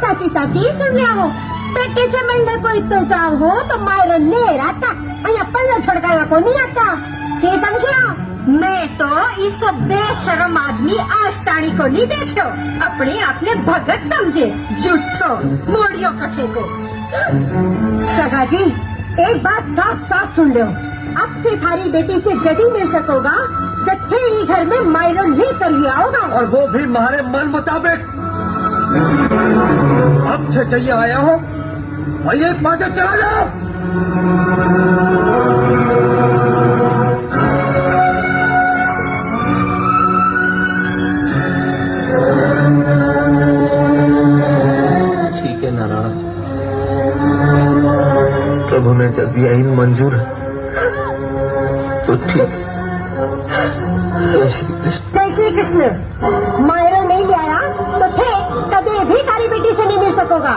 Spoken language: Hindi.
साची साची सुन लिया हो। बेटे से मिलने को इंतजाम हो तो मायरो ले आता अया पल्ले छड़काया को नहीं आता। के समझिया? मैं तो इस बेशरम आदमी आस्तानी को नहीं देखो, अपने आप ने भगत समझे, झूठो मोड़ियो कठे को। सगा जी एक बात साफ साफ सुन लो, अब से थारी बेटी से जदी मिल सकोगा जब ही घर में मायरो ले कर लिया होगा, और वो भी हमारे मन मुताबिक। अब से चाहिए आया हो और ये पासे चला जाओ। ठीक है नारायण, प्रभु ने जब यही मंजूर है तो ठीक। जय श्री कृष्ण। जय श्री कृष्ण। मायरो नहीं ले आया तो थे कभी भी तारी बेटी से नहीं मिल सकोगा।